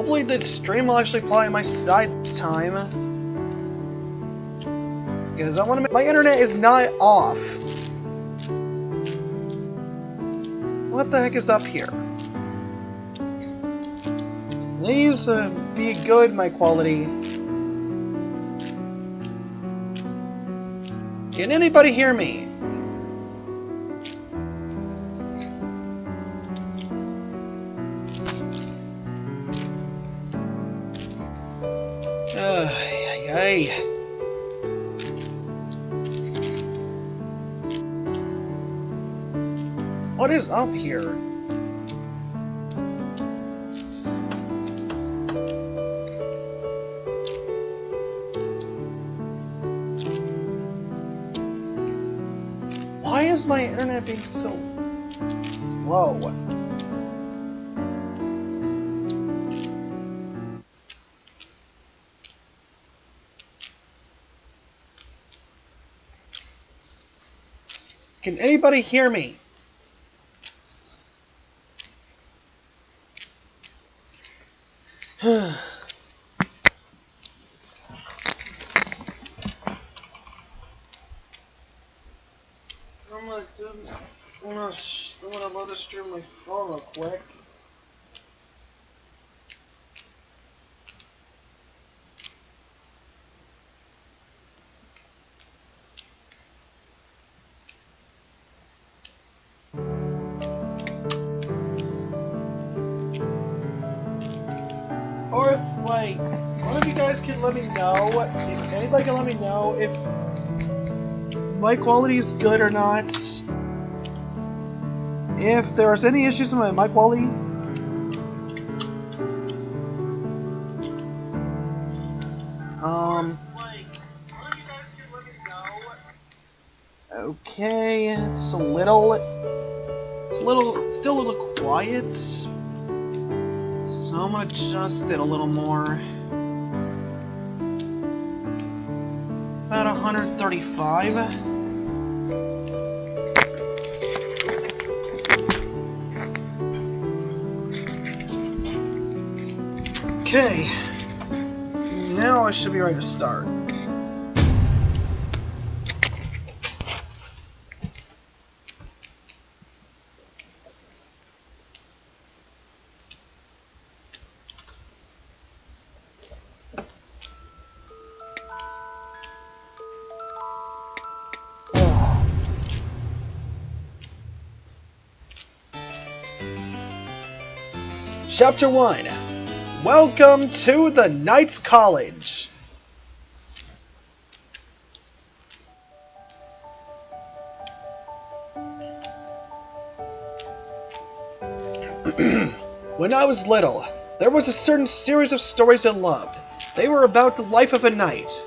Hopefully the stream will actually fly on my side this time. Because I want to make... My internet is not off. What the heck is up here? Please be good, my quality. Can anybody hear me? What is up here? Why is my internet being so slow? Can anybody hear me? I'm gonna load this stream my phone real quick. Or if, like, one of you guys can let me know, if anybody can let me know if my quality is good or not. If there's any issues with my quality. Okay, it's still a little quiet. So I'm gonna adjust it a little more. About 135. Okay. Now I should be ready to start. Chapter 1. Welcome to the Knights College. When I was little, there was a certain series of stories I loved. They were about the life of a knight.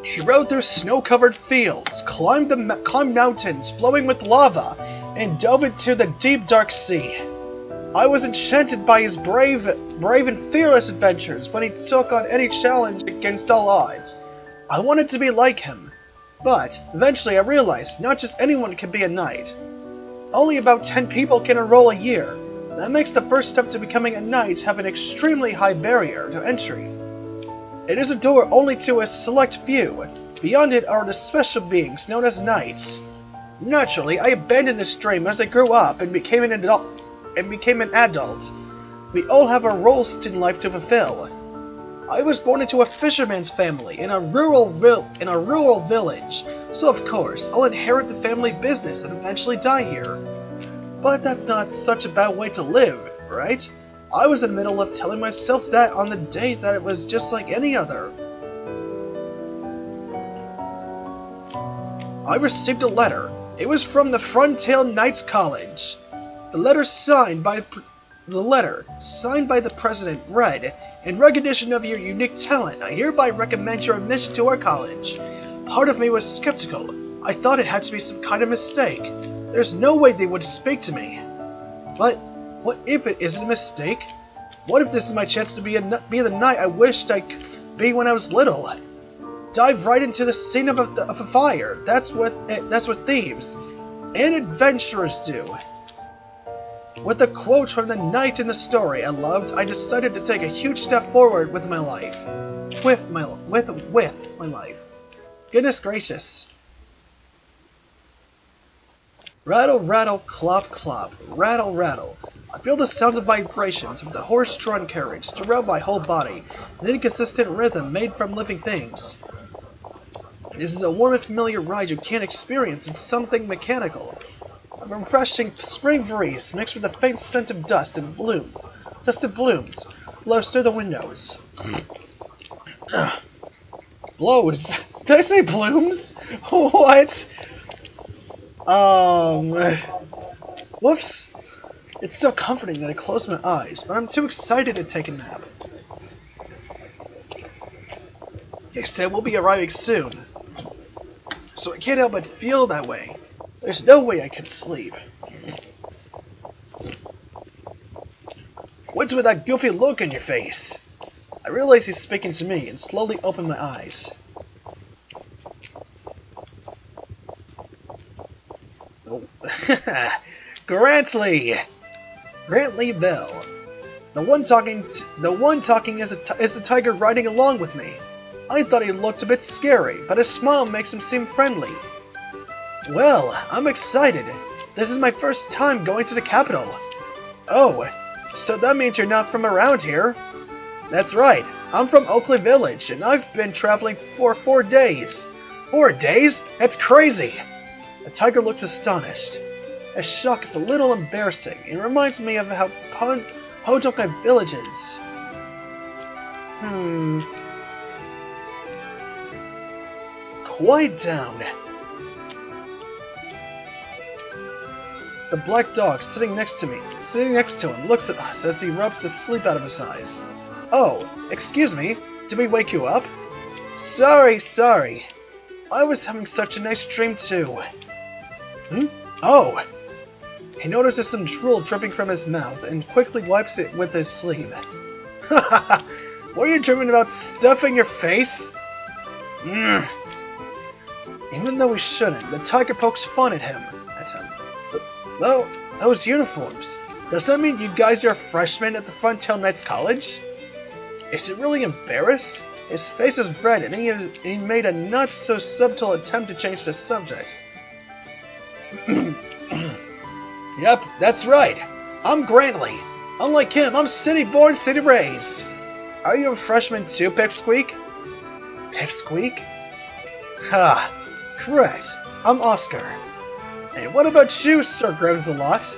He rode through snow-covered fields, climbed mountains flowing with lava, and dove into the deep dark sea. I was enchanted by his brave and fearless adventures when he took on any challenge against all odds. I wanted to be like him, but eventually I realized not just anyone can be a knight. Only about 10 people can enroll a year. That makes the first step to becoming a knight have an extremely high barrier to entry. It is a door only to a select few. Beyond it are the special beings known as knights. Naturally, I abandoned this dream as I grew up and became an adult. We all have our roles in life to fulfill. I was born into a fisherman's family in a rural village, so of course I'll inherit the family business and eventually die here. But that's not such a bad way to live, right? I was in the middle of telling myself that on the day that it was just like any other. I received a letter. It was from the Frontail Knights College. The letter signed by the president read, "In recognition of your unique talent, I hereby recommend your admission to our college." Part of me was skeptical. I thought it had to be some kind of mistake. There's no way they would speak to me. But what if it isn't a mistake? What if this is my chance to be the knight I wished I could be when I was little? Dive right into the scene of a fire. That's what thieves and adventurers do. With a quote from the knight in the story I loved, I decided to take a huge step forward with my life. With my life. Goodness gracious. Rattle, rattle, clop, clop. Rattle, rattle. I feel the sounds of vibrations of the horse-drawn carriage throughout my whole body, an inconsistent rhythm made from living things. This is a warm and familiar ride you can't experience in something mechanical. A refreshing spring breeze mixed with a faint scent of dust and blooms blows through the windows. Blows? Did I say blooms? What? Whoops. It's so comforting that I close my eyes, but I'm too excited to take a nap. They said we'll be arriving soon, so I can't help but feel that way. There's no way I can sleep. What's with that goofy look on your face? I realize he's speaking to me and slowly open my eyes. Oh. Grantley Bell. The one talking is the tiger riding along with me. I thought he looked a bit scary, but his smile makes him seem friendly. Well, I'm excited. This is my first time going to the capital. Oh, so that means you're not from around here? That's right. I'm from Oakley Village, and I've been traveling for 4 days. 4 days? That's crazy! The tiger looks astonished. His shock is a little embarrassing. It reminds me of how Podunk Village is. Quiet down. The black dog sitting next to him looks at us as he rubs the sleep out of his eyes. Oh, excuse me, did we wake you up? Sorry. I was having such a nice dream too. Oh! He notices some drool dripping from his mouth and quickly wipes it with his sleeve. Haha! Were you dreaming about stuffing your face? Even though we shouldn't, the tiger pokes fun at him. Though, those uniforms. Does that mean you guys are freshmen at the Frontail Knights College? Is it really embarrassed? His face is red and he made a not so subtle attempt to change the subject. Yep, that's right. I'm Grantley. Unlike him, I'm city-born, city-raised. Are you a freshman too, Pipsqueak? Pipsqueak? Ha, correct. I'm Oscar. And what about you, Sir Granzelot?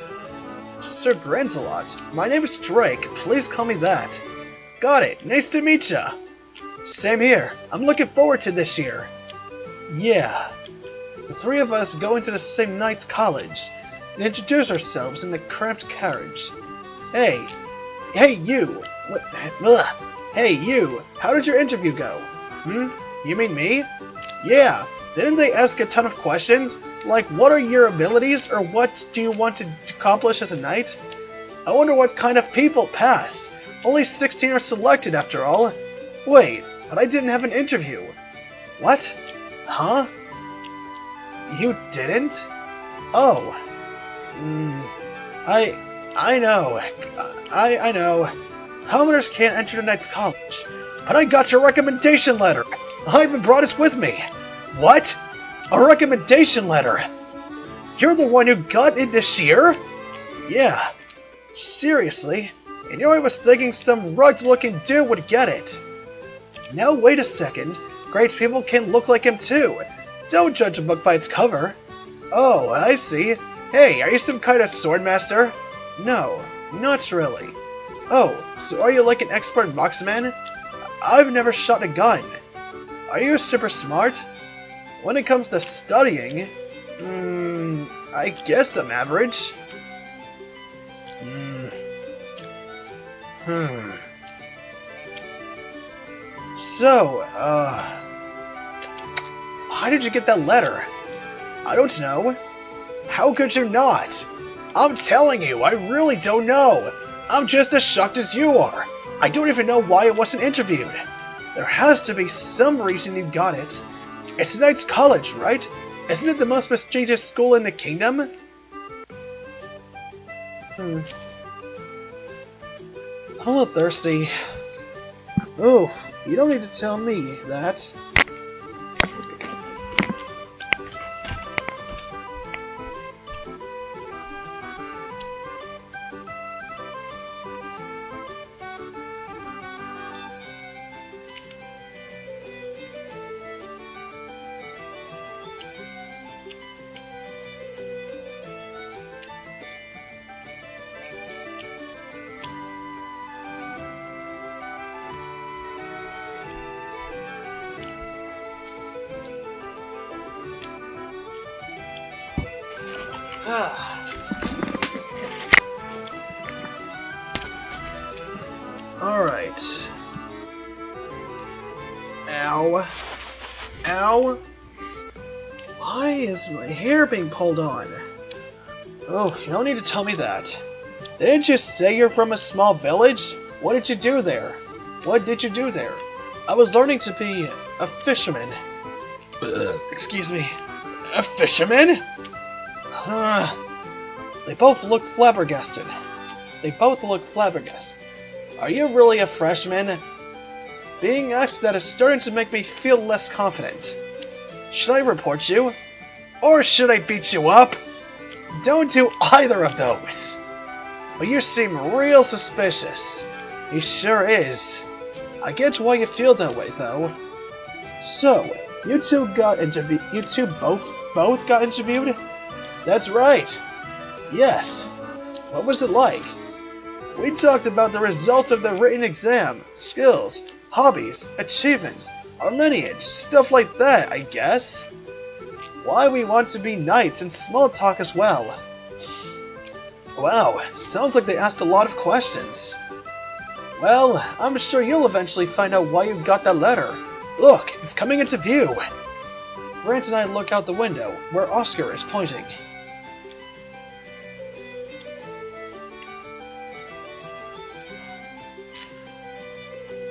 Sir Granzelot? My name is Drake. Please call me that. Got it. Nice to meet ya. Same here. I'm looking forward to this year. Yeah. The three of us go into the same Knights College and introduce ourselves in the cramped carriage. Hey you! Hey you! How did your interview go? You mean me? Yeah. Didn't they ask a ton of questions? Like, what are your abilities, or what do you want to accomplish as a knight? I wonder what kind of people pass. Only 16 are selected after all. Wait, but I didn't have an interview. What? Huh? You didn't? Oh. I know. I know. Commoners can't enter the Knights College. But I got your recommendation letter. I even brought it with me. What? A recommendation letter? You're the one who got it this year? Yeah. Seriously? And I was thinking some rugged-looking dude would get it. Now wait a second. Great people can look like him too. Don't judge a book by its cover. Oh, I see. Hey, are you some kind of swordmaster? No, not really. Oh, so are you like an expert marksman? I've never shot a gun. Are you super smart? When it comes to studying, I guess I'm average. So, how did you get that letter? I don't know. How could you not? I'm telling you, I really don't know. I'm just as shocked as you are. I don't even know why I wasn't interviewed. There has to be some reason you got it. It's Knights College, right? Isn't it the most prestigious school in the kingdom? I'm a little thirsty. Oof, you don't need to tell me that. Alright. Ow. Ow. Why is my hair being pulled on? Oh, you don't need to tell me that. Didn't you say you're from a small village? What did you do there? What did you do there? I was learning to be a fisherman. Excuse me. A fisherman? They both looked flabbergasted. Are you really a freshman? Being asked that is starting to make me feel less confident. Should I report you? Or should I beat you up? Don't do either of those. But you seem real suspicious. He sure is. I get why you feel that way, though. So, you two both got interviewed? That's right. Yes. What was it like? We talked about the results of the written exam, skills, hobbies, achievements, our lineage, stuff like that, I guess. Why we want to be knights and small talk as well. Wow, sounds like they asked a lot of questions. Well, I'm sure you'll eventually find out why you got that letter. Look, it's coming into view. Grant and I look out the window, where Oscar is pointing.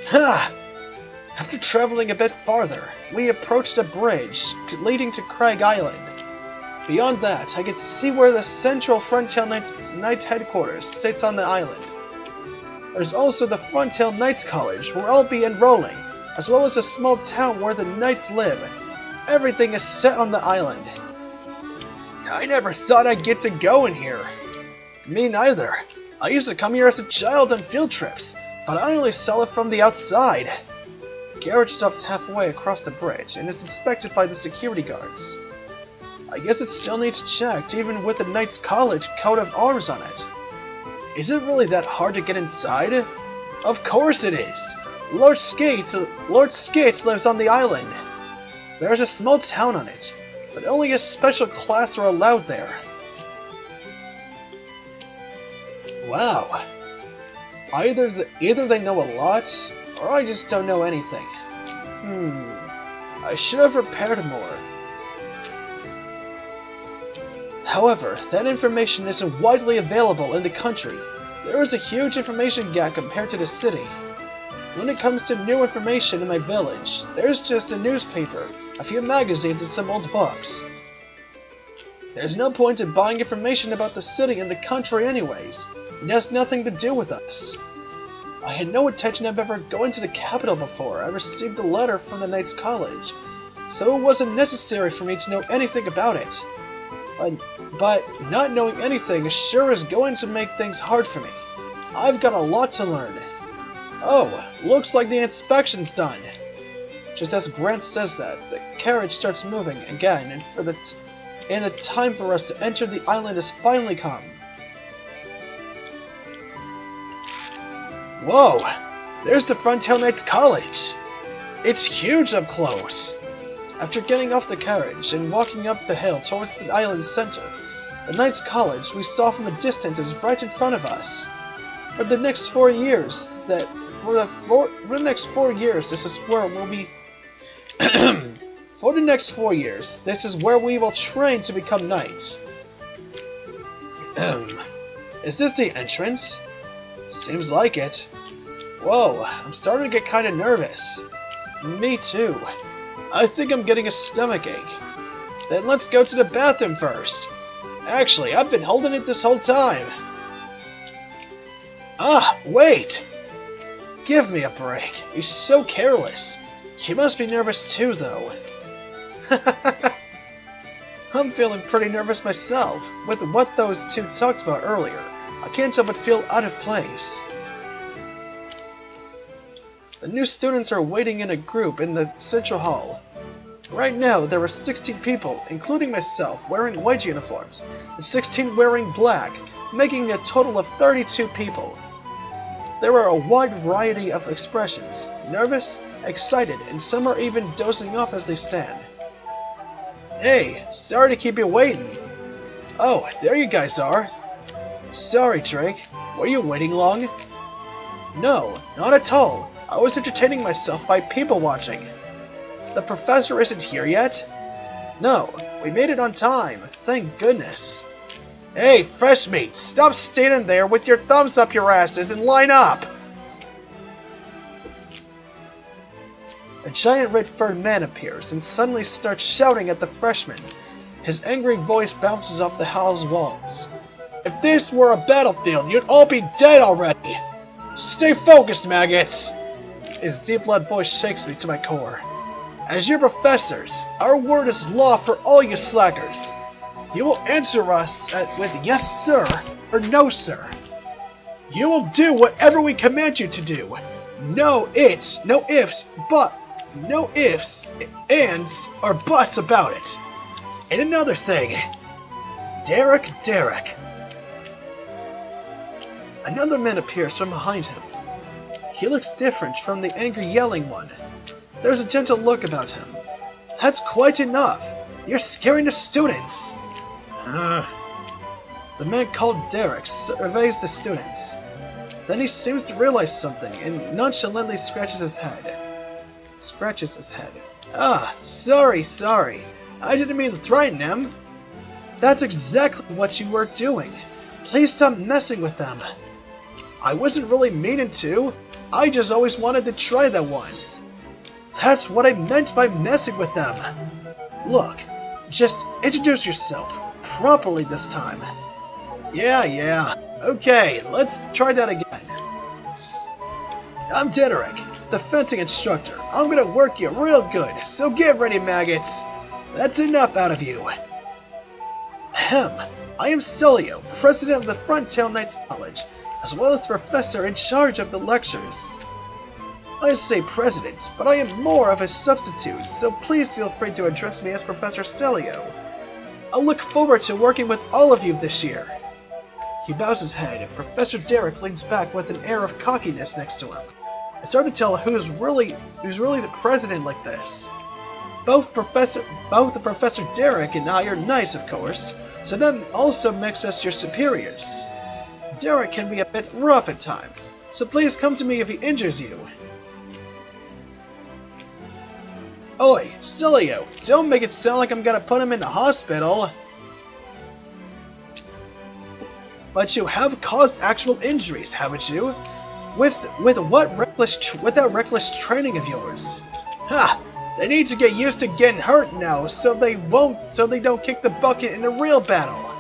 Ha! After traveling a bit farther, we approached a bridge leading to Crag Island. Beyond that, I could see where the Central Frontail Knights headquarters sits on the island. There's also the Frontail Knights College, where I'll be enrolling, as well as a small town where the knights live. Everything is set on the island. I never thought I'd get to go in here. Me neither. I used to come here as a child on field trips, but I only saw it from the outside. The carriage stops halfway across the bridge and is inspected by the security guards. I guess it still needs checked, even with the Knights College coat of arms on it. Is it really that hard to get inside? Of course it is! Lord Skates lives on the island. There's a small town on it, but only a special class are allowed there. Wow. Either they know a lot, or I just don't know anything. I should have prepared more. However, that information isn't widely available in the country. There is a huge information gap compared to the city. When it comes to new information in my village, there's just a newspaper, a few magazines, and some old books. There's no point in buying information about the city and the country anyways. It has nothing to do with us. I had no intention of ever going to the capital before I received a letter from the Knights College, so it wasn't necessary for me to know anything about it. But not knowing anything sure is going to make things hard for me. I've got a lot to learn. Oh, looks like the inspection's done. Just as Grant says that, the carriage starts moving again, and the time for us to enter the island has finally come. Whoa! There's the Frontail Knights College! It's huge up close! After getting off the carriage and walking up the hill towards the island's center, the Knights College we saw from a distance is right in front of us. For the next 4 years, this is where we'll be. For the next 4 years, this is where we will train to become knights. Is this the entrance? Seems like it. Whoa, I'm starting to get kind of nervous. Me too. I think I'm getting a stomachache. Then let's go to the bathroom first. Actually, I've been holding it this whole time. Ah, wait! Give me a break. He's so careless. He must be nervous too, though. I'm feeling pretty nervous myself, with what those two talked about earlier. I can't help but feel out of place. The new students are waiting in a group in the central hall. Right now, there are 16 people, including myself, wearing white uniforms, and 16 wearing black, making a total of 32 people. There are a wide variety of expressions, nervous, excited, and some are even dozing off as they stand. Hey, sorry to keep you waiting. Oh, there you guys are. Sorry, Drake. Were you waiting long? No, not at all. I was entertaining myself by people watching. The professor isn't here yet? No, we made it on time, thank goodness. Hey, fresh meat, stop standing there with your thumbs up your asses and line up! A giant red-furred man appears and suddenly starts shouting at the freshmen. His angry voice bounces off the hall's walls. If this were a battlefield, you'd all be dead already! Stay focused, maggots! His deep-blood voice shakes me to my core. As your professors, our word is law for all you slackers. You will answer us with yes, sir, or no, sir. You will do whatever we command you to do. No ifs, ands, or buts about it. And another thing. Derek. Another man appears from behind him. He looks different from the angry yelling one. There's a gentle look about him. That's quite enough. You're scaring the students. The man called Derek surveys the students. Then he seems to realize something and nonchalantly scratches his head. Ah, sorry. I didn't mean to threaten him. That's exactly what you were doing. Please stop messing with them. I wasn't really meaning to. I just always wanted to try that once. That's what I meant by messing with them. Look, just introduce yourself properly this time. Yeah. Okay, let's try that again. I'm Derek, the fencing instructor. I'm gonna work you real good, so get ready, maggots. That's enough out of you. I am Celio, president of the Frontail Knights College, as well as the professor in charge of the lectures. I say president, but I am more of a substitute, so please feel free to address me as Professor Celio. I'll look forward to working with all of you this year. He bows his head, and Professor Derek leans back with an air of cockiness next to him. It's hard to tell who's really the president like this. Both the Professor Derek and I are knights, of course, so that also makes us your superiors. Derek can be a bit rough at times, so please come to me if he injures you. Oi, Celio, don't make it sound like I'm gonna put him in the hospital. But you have caused actual injuries, haven't you? With that reckless training of yours? Ha! They need to get used to getting hurt now, so they don't kick the bucket in a real battle.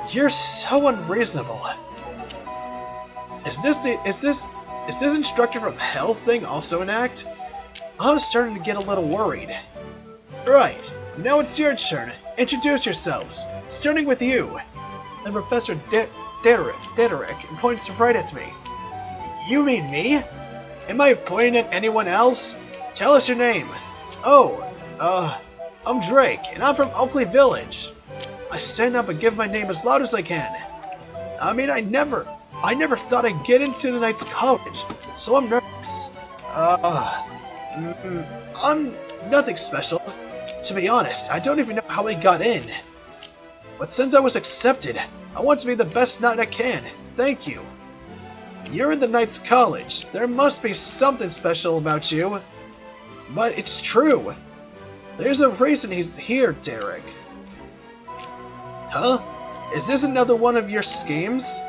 You're so unreasonable. Is this instructor from Hell thing also an act? I'm starting to get a little worried. Right, now it's your turn. Introduce yourselves, starting with you. And Professor Derek points right at me. You mean me? Am I pointing at anyone else? Tell us your name. I'm Drake, and I'm from Oakley Village. I stand up and give my name as loud as I can. I mean, I never thought I'd get into the Knights College, so I'm nervous. I'm nothing special. To be honest, I don't even know how I got in. But since I was accepted, I want to be the best knight I can. Thank you. You're in the Knights College. There must be something special about you. But it's true. There's a reason he's here, Derek. Huh? Is this another one of your schemes?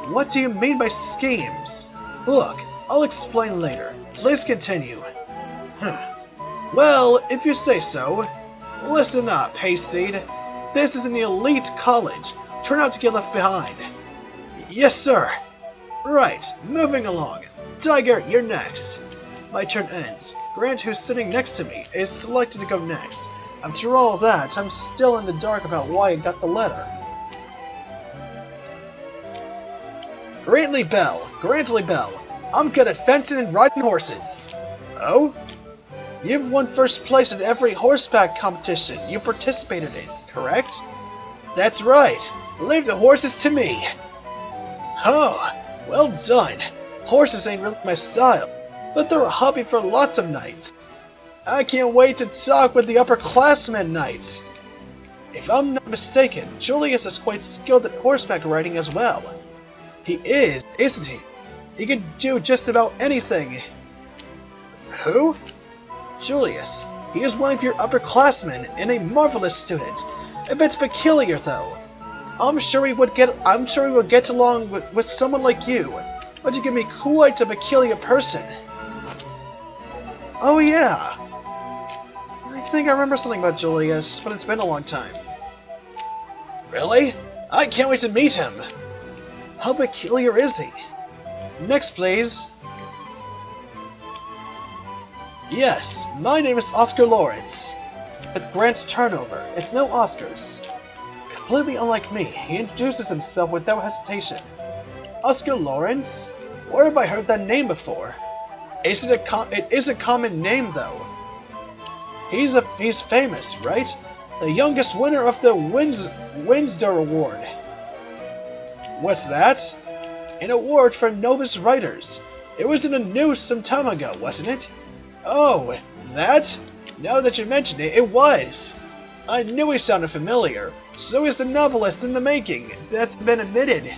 What do you mean by schemes? Look, I'll explain later. Please continue. Well, if you say so. Listen up, Hayseed. This is an elite college. Try not to get left behind. Yes, sir. Right, moving along. Tiger, you're next. My turn ends. Grant, who's sitting next to me, is selected to go next. After all that, I'm still in the dark about why I got the letter. Grantley Bell. I'm good at fencing and riding horses. Oh? You've won first place at every horseback competition you participated in, correct? That's right. Leave the horses to me. Oh, well done. Horses ain't really my style, but they're a hobby for lots of knights. I can't wait to talk with the upperclassmen knights. If I'm not mistaken, Julius is quite skilled at horseback riding as well. He is, isn't he? He can do just about anything. Who? Julius. He is one of your upperclassmen and a marvelous student. A bit peculiar, though. I'm sure he would get along with someone like you. But you give me quite a peculiar person. Oh yeah. I think I remember something about Julius, but it's been a long time. Really? I can't wait to meet him. How peculiar is he? Next, please. Yes, my name is Oscar Lawrence. At Grant's turnover, it's no Oscars. Completely unlike me, he introduces himself without hesitation. Oscar Lawrence? Where have I heard that name before? It is a common name, though. He's famous, right? The youngest winner of the Winsder Award. What's that? An award for novice writers. It was in the news some time ago, wasn't it? Oh, that? Now that you mention it, it was. I knew he sounded familiar. So is the novelist in the making. That's been admitted.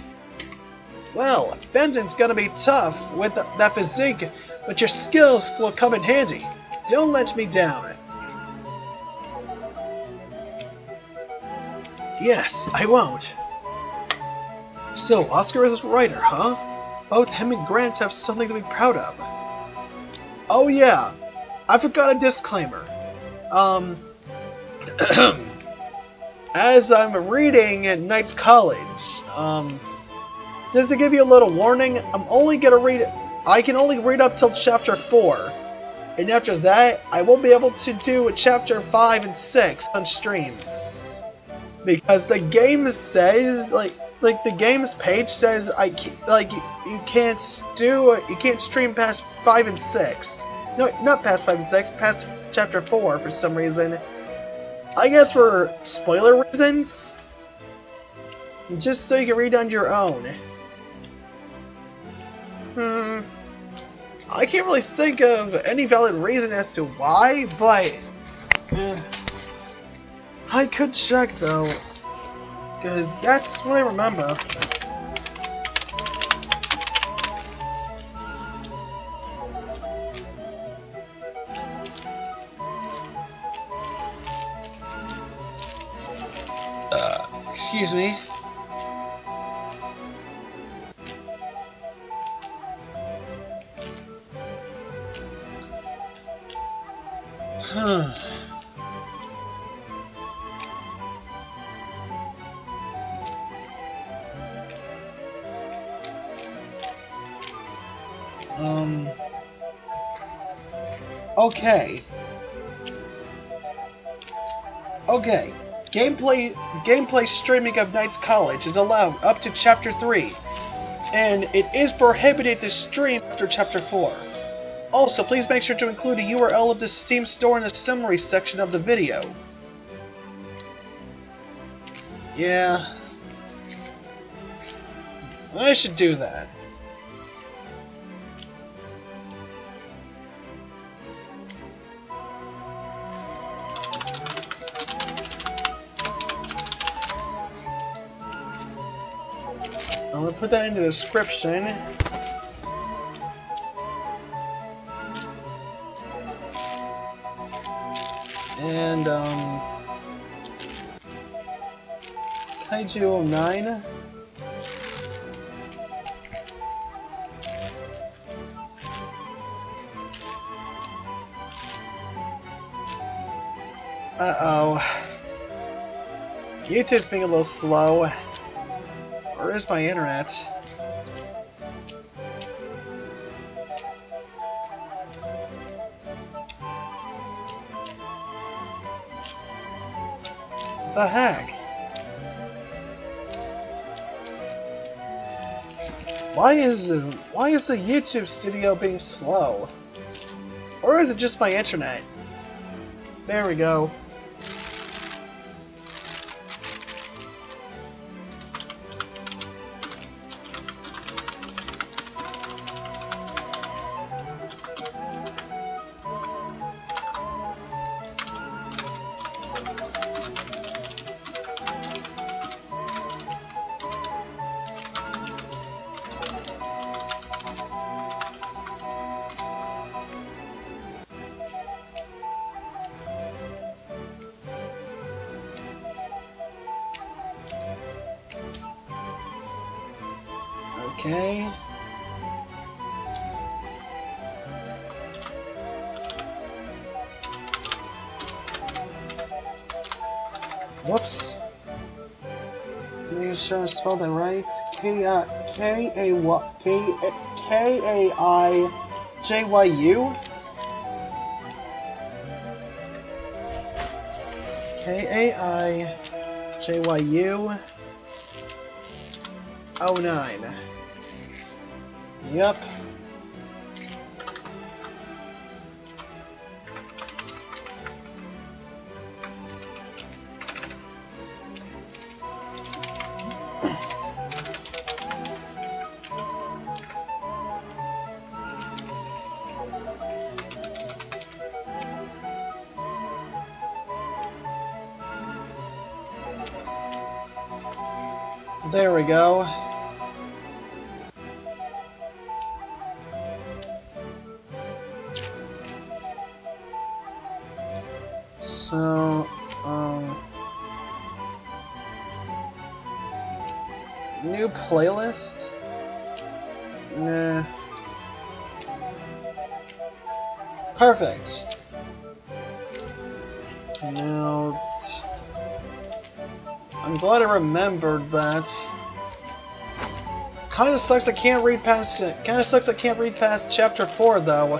Well, fencing's gonna be tough with that physique, but your skills will come in handy. Don't let me down. Yes, I won't. So, Oscar is a writer, huh? Both him and Grant have something to be proud of. Oh yeah, I forgot a disclaimer. As I'm reading at Knight's College, just to give you a little warning, I can only read up till chapter 4. And after that, I won't be able to do chapter 5 and 6 on stream. Because the game says, like the game's page says, you can't stream past 5 and 6. No, not past 5 and 6, past chapter 4 for some reason. I guess for spoiler reasons? Just so you can read on your own. I can't really think of any valid reason as to why, but I could check though, because that's what I remember. Excuse me. Okay. Gameplay streaming of Knight's College is allowed up to Chapter 3, and it is prohibited to stream after Chapter 4. Also, please make sure to include a URL of the Steam store in the summary section of the video. Yeah. I should do that. I'm gonna put that in the description. And, Kaiju 09. Uh-oh. YouTube's being a little slow. Where is my internet? The heck? Why is the YouTube studio being slow? Or is it just my internet? There we go. Okay. Whoops. Make sure I spelled that right. K-A-I-J-Y-U? K-A-I-J-Y-U 09. Yep. There we go. So, new playlist? Nah. Perfect. Now, I'm glad I remembered that. Kinda sucks I can't read past it. Kinda sucks I can't read past chapter 4 though.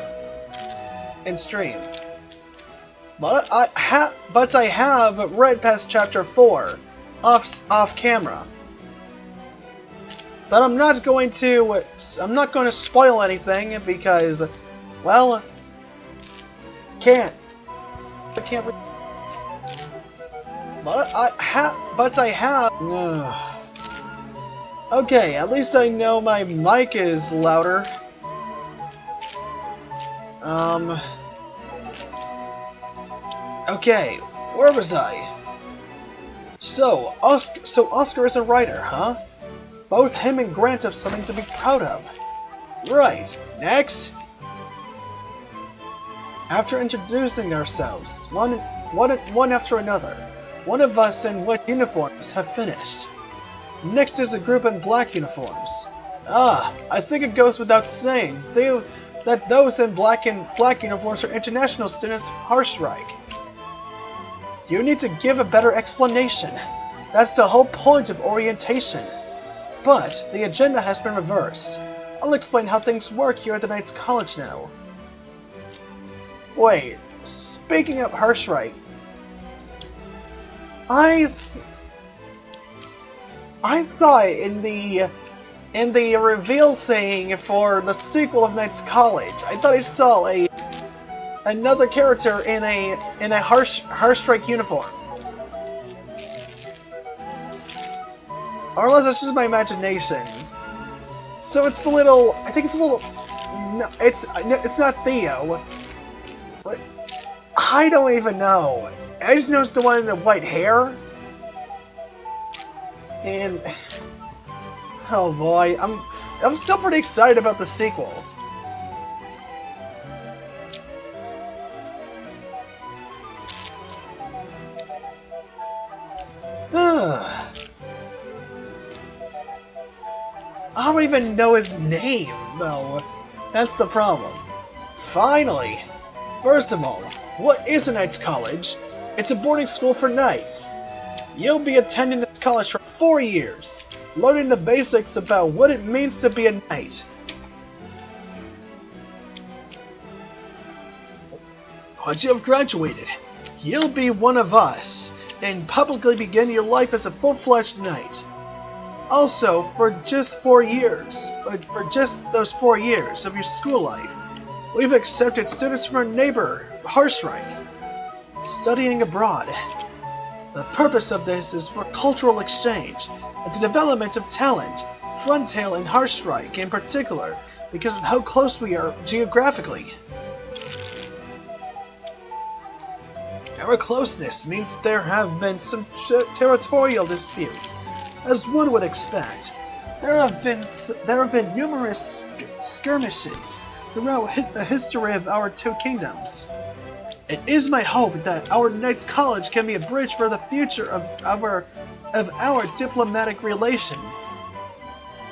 In stream. But I have read past chapter 4 off camera. But I'm not going to spoil anything because, well, I can't read. But I have. Okay, at least I know my mic is louder. Okay, where was I? So Oscar is a writer, huh? Both him and Grant have something to be proud of. Right, next. After introducing ourselves, one after another, one of us in white uniforms have finished. Next is a group in black uniforms. I think it goes without saying that those in black uniforms are international students of Harstrike. You need to give a better explanation. That's the whole point of orientation. But the agenda has been reversed. I'll explain how things work here at the Knights College now. Wait, speaking of Harstrike, I thought in the reveal thing for the sequel of Knights College, I thought I saw another character in a Harstrike uniform. Or unless it's just my imagination. So it's the little. I think it's a little. No, it's not Theo. But I don't even know. I just noticed the one in the white hair. And oh boy, I'm still pretty excited about the sequel. I don't even know his name, though. That's the problem. Finally! First of all, what is a Knights College? It's a boarding school for knights. You'll be attending this college for 4 years, learning the basics about what it means to be a knight. Once you have graduated, you'll be one of us, and publicly begin your life as a full-fledged knight. Also, for just 4 years, for just those 4 years of your school life, we've accepted students from our neighbor, Harsreich, studying abroad. The purpose of this is for cultural exchange and the development of talent, Frontail and Harsreich in particular, because of how close we are geographically. Our closeness means there have been some territorial disputes, as one would expect. There have been numerous skirmishes throughout the history of our two kingdoms. It is my hope that our Knights College can be a bridge for the future of our diplomatic relations.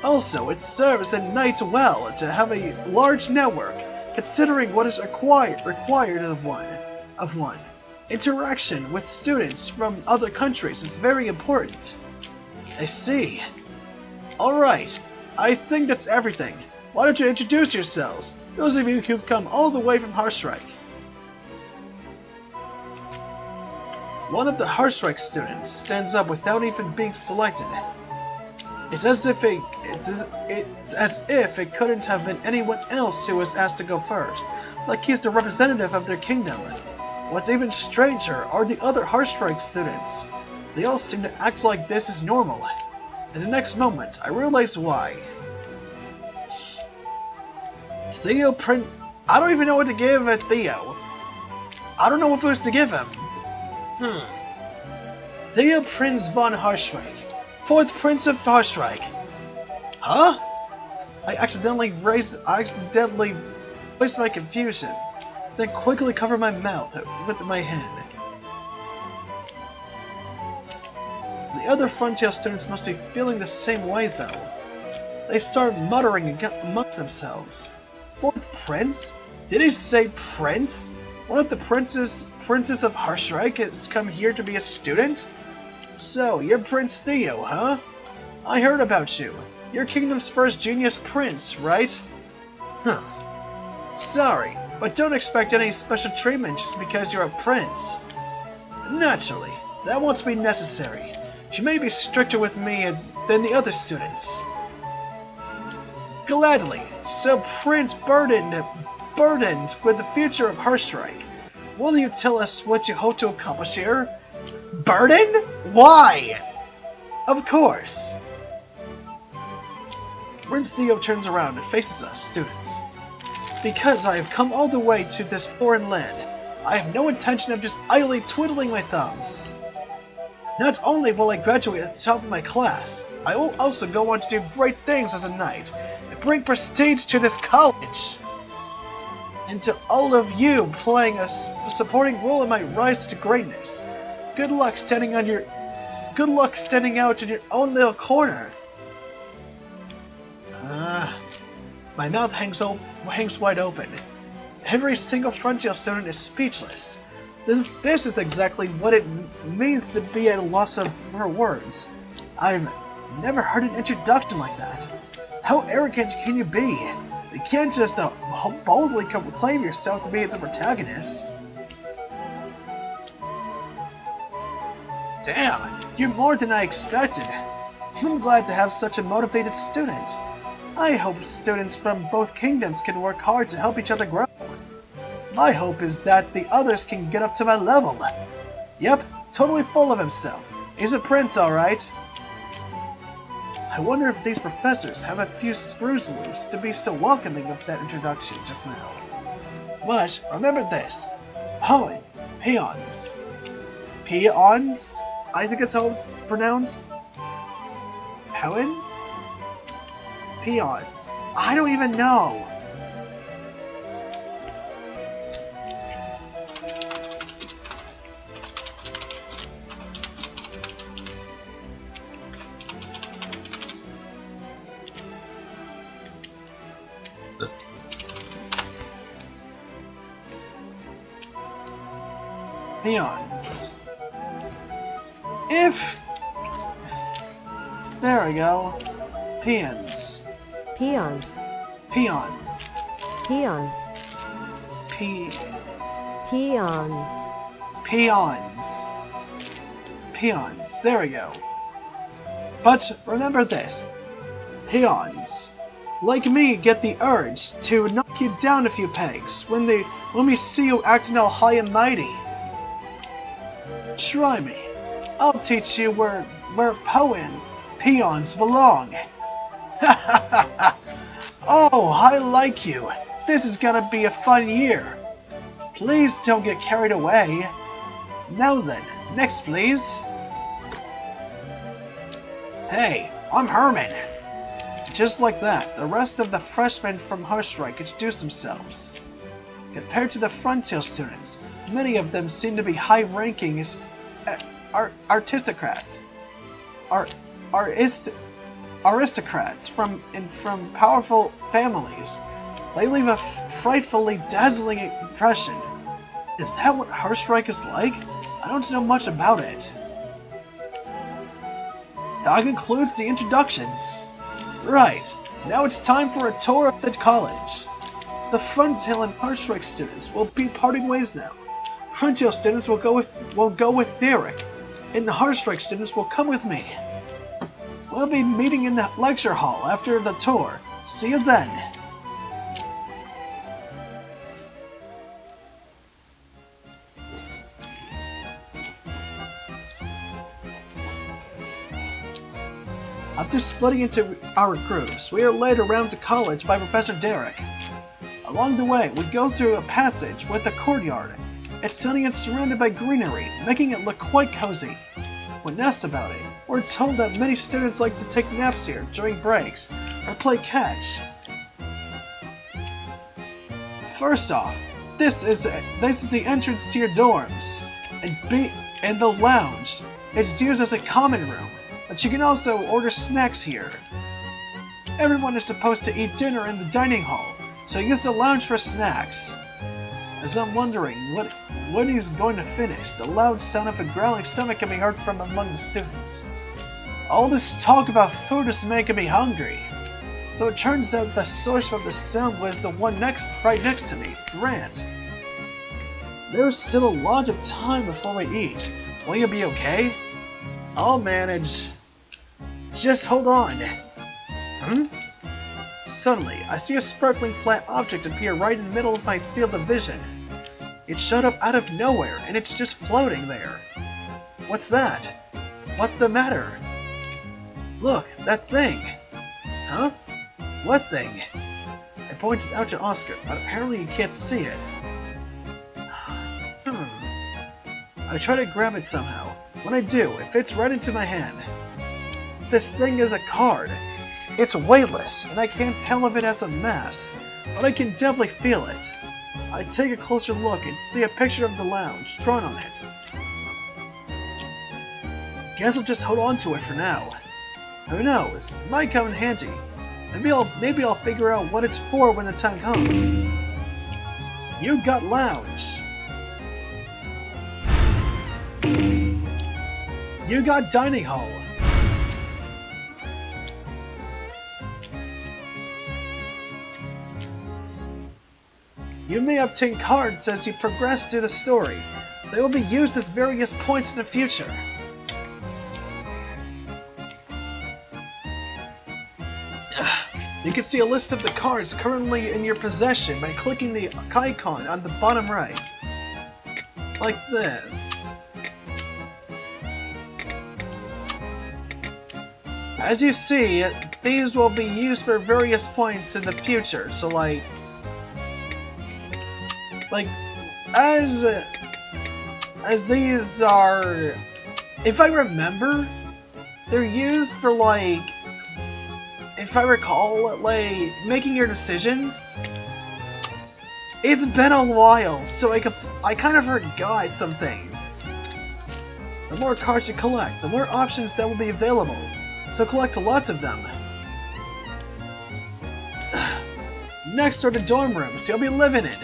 Also, it serves the Knights well to have a large network, considering what is required of one. Interaction with students from other countries is very important. I see. Alright, I think that's everything. Why don't you introduce yourselves, those of you who've come all the way from Harsreich? One of the Harsreich students stands up without even being selected. It's as if it couldn't have been anyone else who was asked to go first, like he's the representative of their kingdom. What's even stranger are the other Harsreich students. They all seem to act like this is normal. In the next moment, I realize why. Theo I don't even know what to give Theo. I don't know what boost to give him. Theo Prince von Harsreich, 4th Prince of Harsreich. Huh? I accidentally voiced my confusion, then quickly covered my mouth with my hand. The other Frontier students must be feeling the same way, though. They start muttering amongst themselves. 4th Prince? Did he say Prince? One of the princes of Harsreich has come here to be a student? So, you're Prince Theo, huh? I heard about you. You're Kingdom's first genius prince, right? Huh. Sorry, but don't expect any special treatment just because you're a prince. Naturally, that won't be necessary. You may be stricter with me than the other students. Gladly. So, Prince burdened with the future of Harsreich, will you tell us what you hope to accomplish here? Burden? Why? Of course. Prince Theo turns around and faces us, students. Because I have come all the way to this foreign land, I have no intention of just idly twiddling my thumbs. Not only will I graduate at the top of my class, I will also go on to do great things as a knight, and bring prestige to this college. And to all of you playing a supporting role in my rise to greatness, good luck standing out in your own little corner. My mouth hangs wide open. Every single Frontier student is speechless. This is exactly what it means to be at a loss for words. I've never heard an introduction like that. How arrogant can you be? You can't just boldly proclaim yourself to be the protagonist. Damn, you're more than I expected. I'm glad to have such a motivated student. I hope students from both kingdoms can work hard to help each other grow. My hope is that the others can get up to my level. Yep, totally full of himself. He's a prince, alright. I wonder if these professors have a few screws loose to be so welcoming of that introduction just now. But remember this. Peons. Peons? I think that's how it's pronounced. Peons? Peons. I don't even know. Peons. There we go. Peons. Peons. Peons. Peons. Peons. Peons. Peons. peons. There we go. But remember this. Peons, like me, get the urge to knock you down a few pegs when we see you acting all high and mighty. Try me. I'll teach you where peons belong. Oh, I like you. This is gonna be a fun year. Please don't get carried away. Now then, next please. Hey, I'm Herman. Just like that, the rest of the freshmen from Harstrike introduce themselves. Compared to the Frontier students, many of them seem to be high-ranking aristocrats from powerful families. They leave a frightfully dazzling impression. Is that what Harstrike is like? I don't know much about it. That concludes the introductions. Right, now it's time for a tour of the college. The Frontier and Harstrike students will be parting ways now. Frontier students will go with Derek, and the Harstrike students will come with me. We'll be meeting in the lecture hall after the tour. See you then. After splitting into our groups, we are led around to college by Professor Derek. Along the way, we go through a passage with a courtyard. It's sunny and surrounded by greenery, making it look quite cozy. When asked about it, we're told that many students like to take naps here during breaks or play catch. First off, this is the entrance to your dorms, and the lounge. It's used as a common room, but you can also order snacks here. Everyone is supposed to eat dinner in the dining hall, so use the lounge for snacks. As I'm wondering when he's going to finish, the loud sound of a growling stomach can be heard from among the students. All this talk about food is making me hungry. So it turns out the source of the sound was the one right next to me, Grant. There's still a lot of time before we eat. Will you be okay? I'll manage. Just hold on. Suddenly, I see a sparkling flat object appear right in the middle of my field of vision. It showed up out of nowhere, and it's just floating there. What's that? What's the matter? Look, that thing! Huh? What thing? I pointed out to Oscar, but apparently he can't see it. I try to grab it somehow. When I do, it fits right into my hand. This thing is a card. It's weightless, and I can't tell if it has a mass, but I can definitely feel it. I take a closer look and see a picture of the lounge drawn on it. Guess I'll just hold on to it for now. Who knows? It might come in handy. Maybe I'll figure out what it's for when the time comes. You got lounge. You got dining hall. You may obtain cards as you progress through the story. They will be used at various points in the future. You can see a list of the cards currently in your possession by clicking the icon on the bottom right. Like this. As you see, these will be used for various points in the future, so like as these are, if I remember, they're used for if I recall, making your decisions. It's been a while, so I kind of forgot some things. The more cards you collect, the more options that will be available, so collect lots of them. Next are the dorm rooms you'll be living in.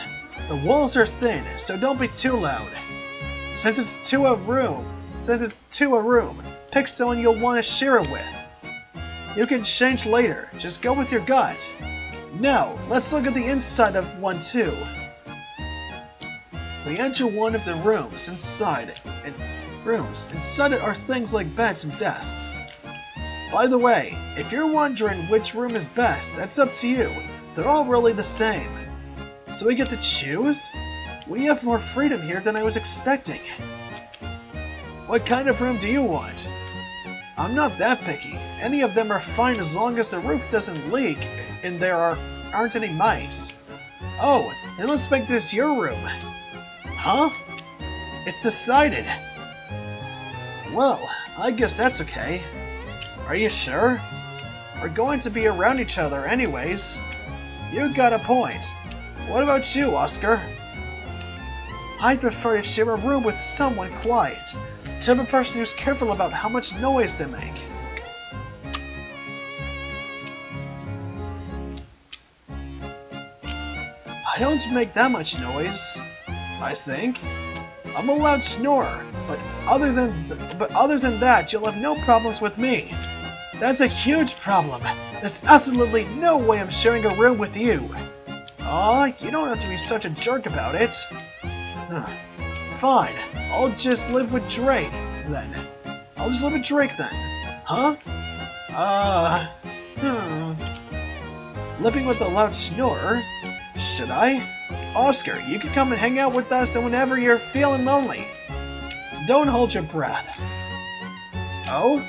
The walls are thin, so don't be too loud. Since it's to a room, pick someone you'll want to share it with. You can change later, just go with your gut. Now, let's look at the inside of one too. We enter one of the rooms inside, and rooms. Inside it are things like beds and desks. By the way, if you're wondering which room is best, that's up to you. They're all really the same. So we get to choose? We have more freedom here than I was expecting. What kind of room do you want? I'm not that picky. Any of them are fine as long as the roof doesn't leak and there aren't any mice. Oh, then let's make this your room. Huh? It's decided. Well, I guess that's okay. Are you sure? We're going to be around each other anyways. You got a point. What about you, Oscar? I'd prefer to share a room with someone quiet. Type of person who's careful about how much noise they make. I don't make that much noise, I think. I'm a loud snorer, but other than that, you'll have no problems with me. That's a huge problem. There's absolutely no way I'm sharing a room with you. Aw, you don't have to be such a jerk about it. Fine, I'll just live with Drake, then. Huh? Living with a loud snorer? Should I? Oscar, you can come and hang out with us whenever you're feeling lonely. Don't hold your breath. Oh?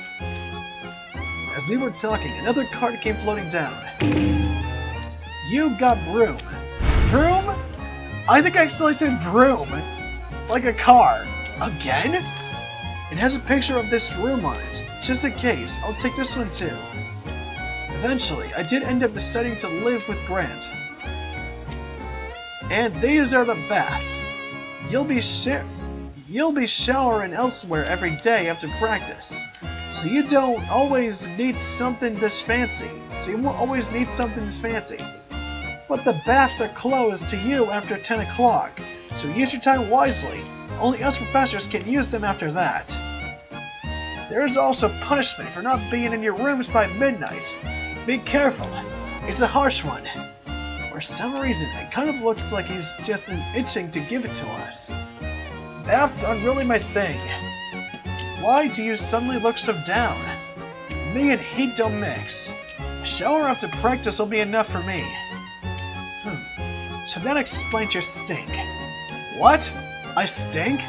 As we were talking, another cart came floating down. You got broom. Broom? I think I actually said broom. Like a car. Again? It has a picture of this room on it. Just in case, I'll take this one too. Eventually, I did end up deciding to live with Grant. And these are the baths. You'll be showering elsewhere every day after practice. So you don't always need something this fancy. But the baths are closed to you after 10 o'clock. So use your time wisely. Only us professors can use them after that. There is also punishment for not being in your rooms by midnight. Be careful. It's a harsh one. For some reason, it kind of looks like he's just itching to give it to us. Baths aren't really my thing. Why do you suddenly look so down? Me and heat don't mix. A shower after practice will be enough for me. So that explains your stink. What? I stink?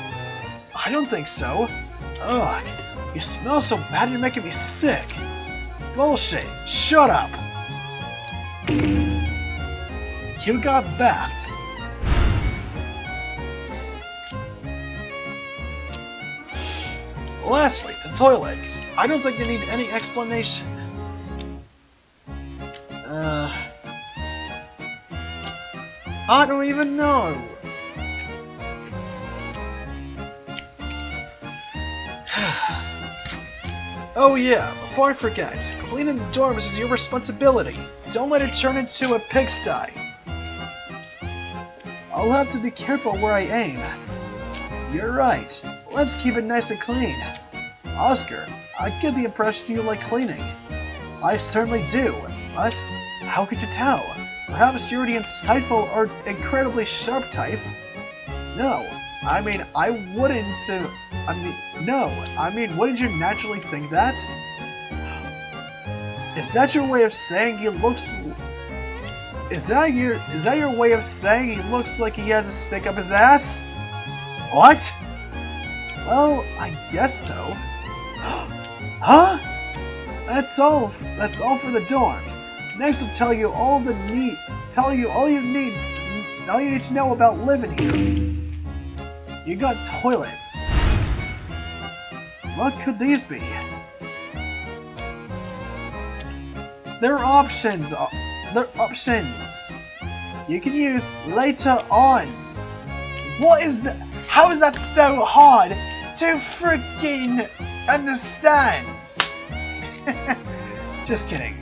I don't think so. Ugh, you smell so bad you're making me sick. Bullshit, shut up. You got baths. Lastly, the toilets. I don't think they need any explanation. I don't even know. Oh yeah, before I forget, cleaning the dorms is your responsibility. Don't let it turn into a pigsty. I'll have to be careful where I aim. You're right. Let's keep it nice and clean. Oscar, I get the impression you like cleaning. I certainly do, but how could you tell? Perhaps you're the insightful or incredibly sharp type? No, wouldn't you naturally think that? Is that your way of saying he looks... Is that your way of saying he looks like he has a stick up his ass? What? Well, I guess so. Huh? That's all for the dorms. Next I'll tell you all you need to know about living here. You got toilets. What could these be? They're options. You can use later on. What is that? How is that so hard to freaking understand? Just kidding.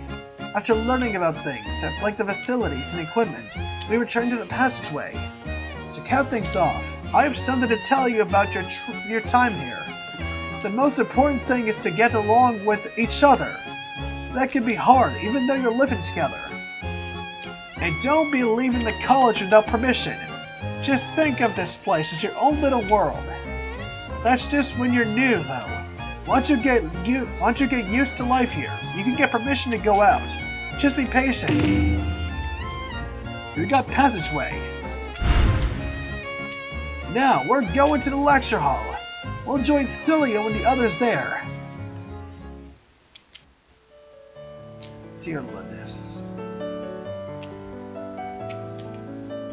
After learning about things, like the facilities and equipment, we returned to the passageway. To cap things off, I have something to tell you about your time here. The most important thing is to get along with each other. That can be hard, even though you're living together. And don't be leaving the college without permission. Just think of this place as your own little world. That's just when you're new, though. Once you get used to life here, you can get permission to go out. Just be patient. We got passageway. Now, we're going to the lecture hall. We'll join Celia when the others there. Dear Linus.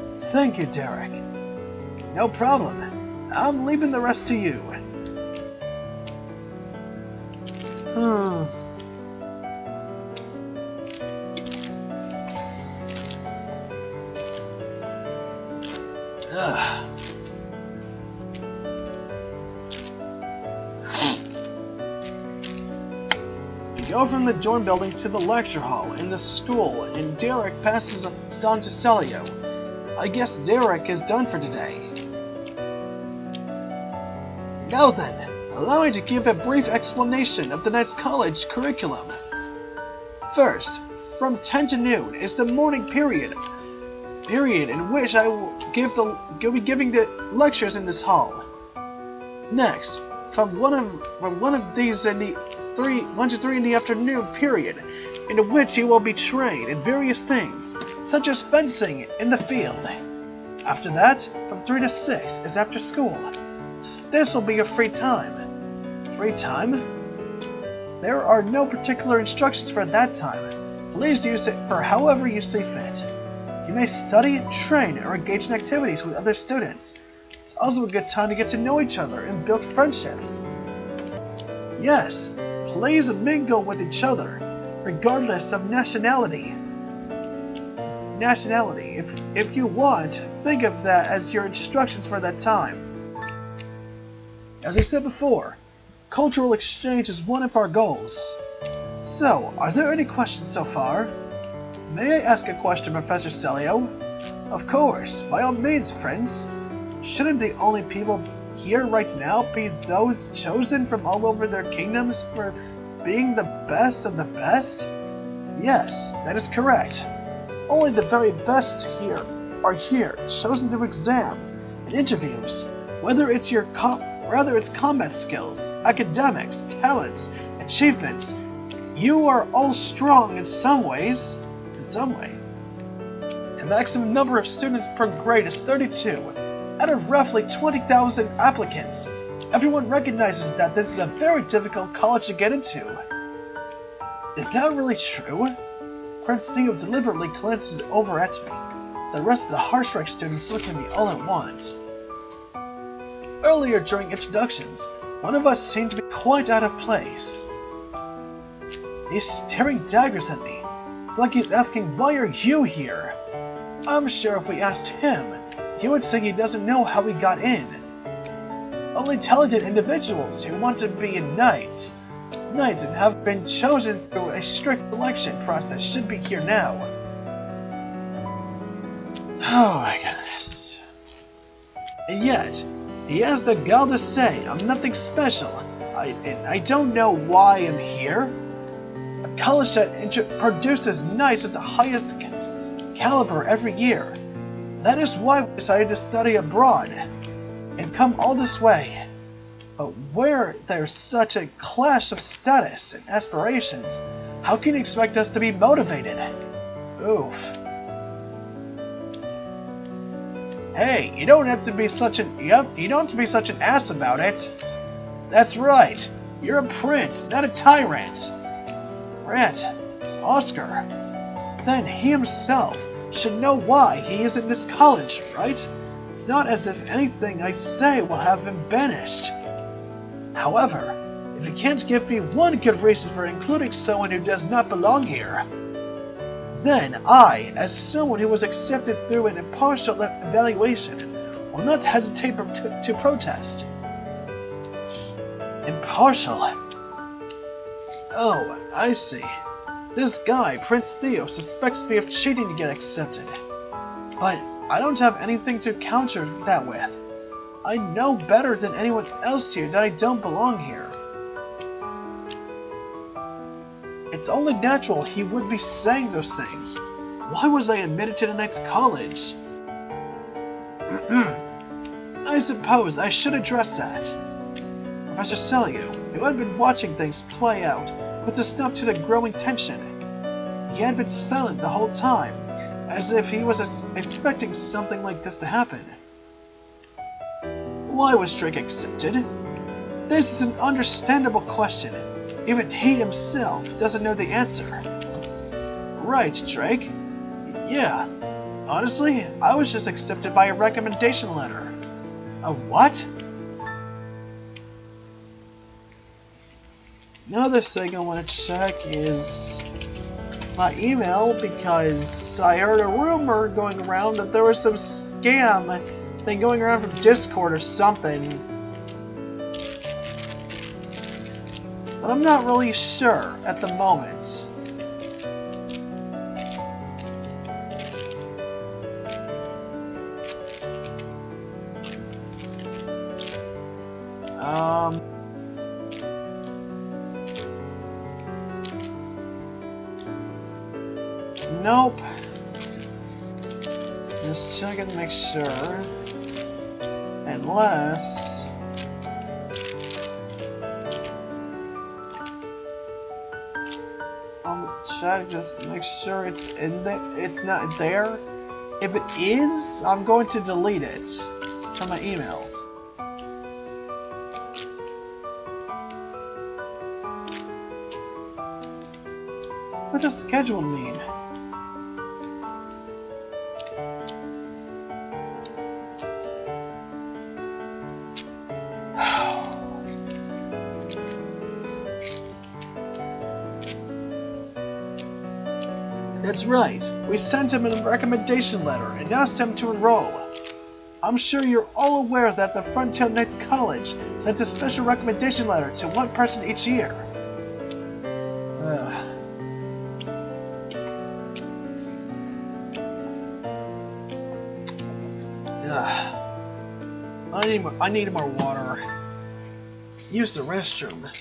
Thank you, Derek. No problem. I'm leaving the rest to you. Ugh. We go from the dorm building to the lecture hall in the school, and Derek passes us on to Celio. I guess Derek is done for today. Now then, allow me to give a brief explanation of the night's college curriculum. First, from 10 to noon is the morning period in which I will be giving the lectures in this hall. Next, from 1 to 3 in the afternoon period, in which you will be trained in various things, such as fencing in the field. After that, from 3 to 6 is after school. This will be your free time. Free time? There are no particular instructions for that time. Please use it for however you see fit. You may study, train, or engage in activities with other students. It's also a good time to get to know each other and build friendships. Yes, please mingle with each other, regardless of nationality. If you want, think of that as your instructions for that time. As I said before, cultural exchange is one of our goals. So, are there any questions so far? May I ask a question, Professor Celio? Of course, by all means, Prince. Shouldn't the only people here right now be those chosen from all over their kingdoms for being the best of the best? Yes, that is correct. Only the very best are here, chosen through exams and interviews. Whether it's combat skills, academics, talents, achievements, you are all strong in some way. The maximum number of students per grade is 32, out of roughly 20,000 applicants. Everyone recognizes that this is a very difficult college to get into. Is that really true? Prince Neo deliberately glances over at me. The rest of the Harshreich students look at me all at once. Earlier during introductions, one of us seemed to be quite out of place. He's staring daggers at me. It's like he's asking, why are you here? I'm sure if we asked him, he would say he doesn't know how we got in. Only talented individuals who want to be knights and have been chosen through a strict selection process should be here now. Oh my goodness. And yet, he has the gall to say I'm nothing special. I don't know why I'm here. A college that produces knights of the highest caliber every year. That is why we decided to study abroad and come all this way. But where there's such a clash of status and aspirations, how can you expect us to be motivated? Oof. Hey, you don't have to be such an ass about it. That's right. You're a prince, not a tyrant. Grant, Oscar. Then he himself should know why he is in this college, right? It's not as if anything I say will have him banished. However, if you can't give me one good reason for including someone who does not belong here, then I, as someone who was accepted through an impartial evaluation, will not hesitate to protest. Impartial? Oh, I see. This guy, Prince Theo, suspects me of cheating to get accepted. But I don't have anything to counter that with. I know better than anyone else here that I don't belong here. It's only natural he would be saying those things. Why was I admitted to the next college? I suppose I should address that. Professor Celio, who had been watching things play out, puts a stop to the growing tension. He had been silent the whole time, as if he was expecting something like this to happen. Why was Drake accepted? This is an understandable question. Even he himself doesn't know the answer. Right, Drake? Yeah. Honestly, I was just accepted by a recommendation letter. A what? Another thing I want to check is my email, because I heard a rumor going around that there was some scam thing going around from Discord or something. But I'm not really sure at the moment. Nope. Just check and make sure. Unless... check, just make sure it's in there. It's not there. If it is, I'm going to delete it from my email. What does schedule mean? That's right. We sent him a recommendation letter and asked him to enroll. I'm sure you're all aware that the Frontier Knights College sends a special recommendation letter to one person each year. I need more water. Use the restroom.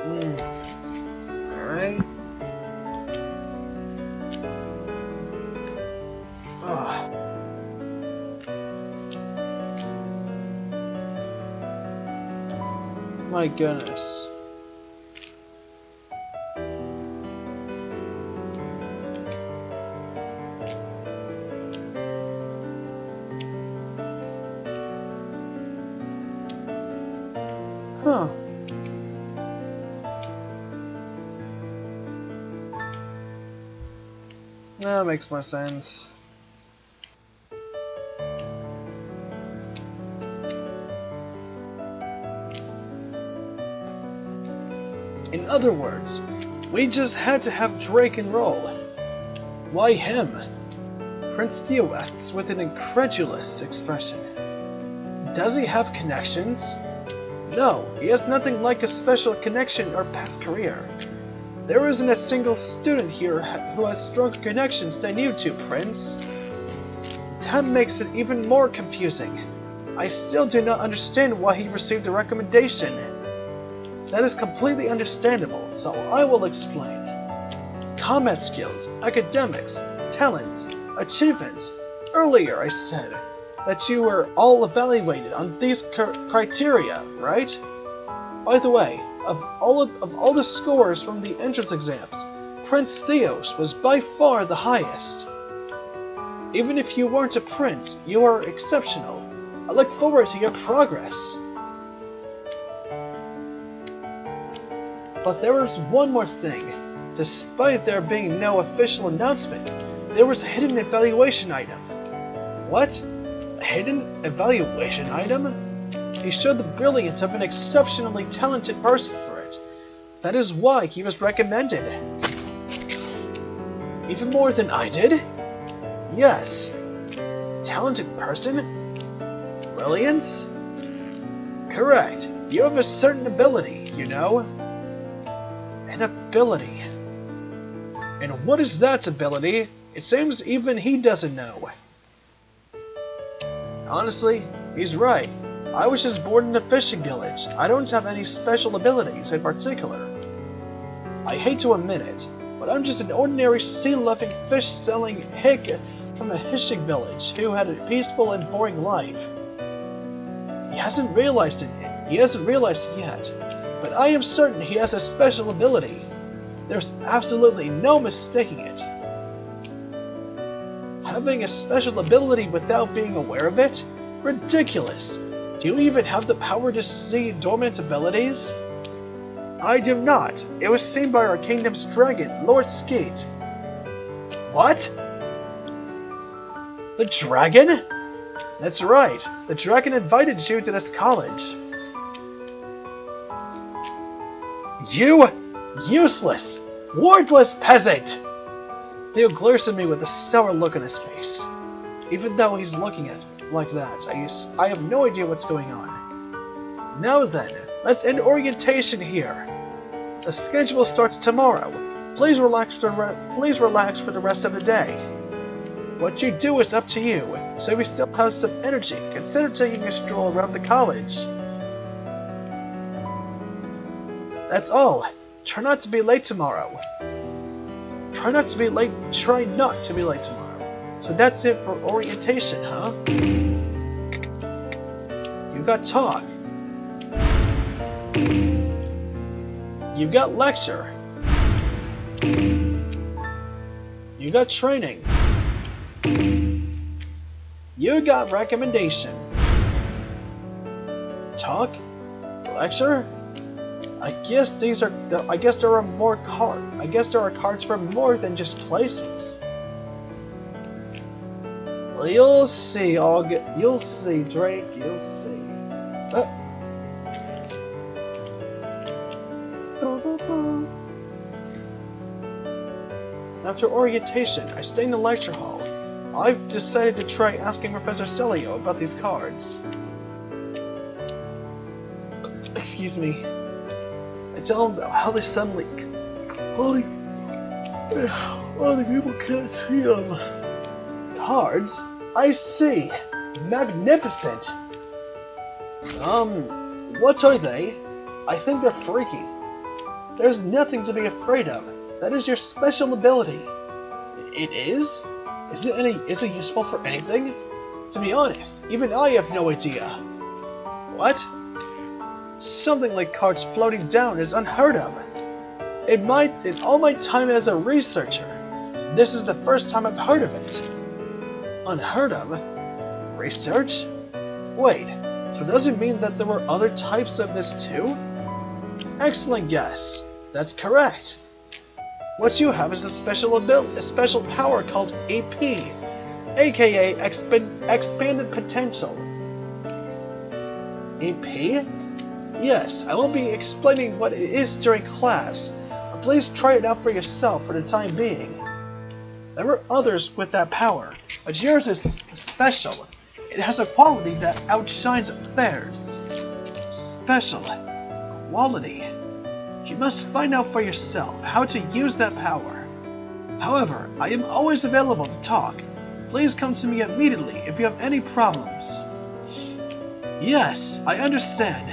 Alright. My goodness. Huh. That makes more sense. In other words, we just had to have Drake enroll. Why him? Prince Theo asks with an incredulous expression. Does he have connections? No, he has nothing like a special connection or past career. There isn't a single student here who has stronger connections than you two, Prince. That makes it even more confusing. I still do not understand why he received a recommendation. That is completely understandable, so I will explain. Combat skills, academics, talents, achievements. Earlier I said that you were all evaluated on these criteria, right? By the way, of all the scores from the entrance exams, Prince Theos was by far the highest. Even if you weren't a prince, you are exceptional. I look forward to your progress. But there was one more thing. Despite there being no official announcement, there was a hidden evaluation item. What? A hidden evaluation item? He showed the brilliance of an exceptionally talented person for it. That is why he was recommended. Even more than I did? Yes. Talented person? Brilliance? Correct. You have a certain ability, you know? An ability. And what is that ability? It seems even he doesn't know. Honestly, he's right. I was just born in a fishing village. I don't have any special abilities in particular. I hate to admit it, but I'm just an ordinary sea-loving, fish-selling hick from a fishing village who had a peaceful and boring life. He hasn't realized it yet. But I am certain he has a special ability. There's absolutely no mistaking it. Having a special ability without being aware of it? Ridiculous! Do you even have the power to see dormant abilities? I do not. It was seen by our kingdom's dragon, Lord Skeet. What? The dragon? That's right. The dragon invited you to this college. You useless, worthless peasant! Theo glares at me with a sour look on his face. Even though he's looking at me like that, I have no idea what's going on. Now then, let's end orientation here. The schedule starts tomorrow. Please relax for the rest of the day. What you do is up to you, so we still have some energy. Consider taking a stroll around the college. That's all. Try not to be late tomorrow. Try not to be late tomorrow. So that's it for orientation, huh? You got talk. You got lecture. You got training. You got recommendation. Talk? Lecture? I guess there are cards for more than just places. Well, you'll see, you'll see, Drake, you'll see. After orientation, I stay in the lecture hall. I've decided to try asking Professor Celio about these cards. Excuse me. I tell him about how they suddenly... all the people can't see them. Cards? I see. Magnificent. What are they? I think they're freaky. There's nothing to be afraid of. That is your special ability. It is? Is it useful for anything? To be honest, even I have no idea. What? Something like cards floating down is unheard of. In all my time as a researcher, this is the first time I've heard of it. Unheard of? Research? Wait, so does it mean that there were other types of this too? Excellent guess. That's correct. What you have is a special power called AP, aka Expanded Potential. AP? Yes, I will be explaining what it is during class, but please try it out for yourself for the time being. There are others with that power, but yours is special. It has a quality that outshines theirs. Special quality. You must find out for yourself how to use that power. However, I am always available to talk. Please come to me immediately if you have any problems. Yes, I understand.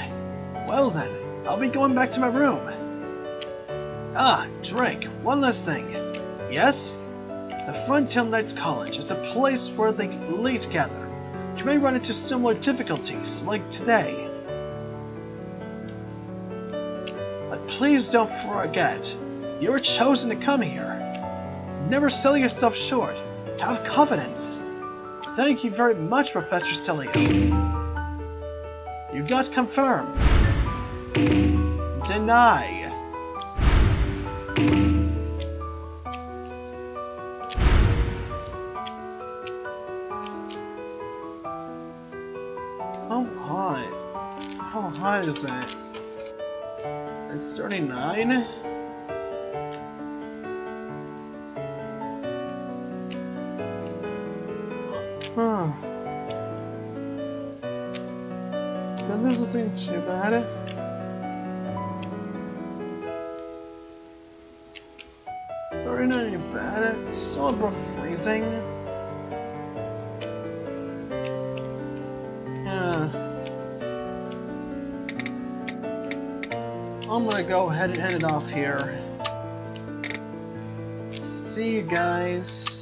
Well then, I'll be going back to my room. Ah, Drake, one last thing. Yes? The Frontier Knights College is a place where the elite gather. You may run into similar difficulties, like today. But please don't forget, you were chosen to come here. Never sell yourself short. Have confidence. Thank you very much, Professor Celia. You got confirmed. Deny. How high is it? It's 39? Huh. Then this isn't too bad. Not any bad. It's still above freezing. Yeah. I'm gonna go ahead and end it off here. See you guys.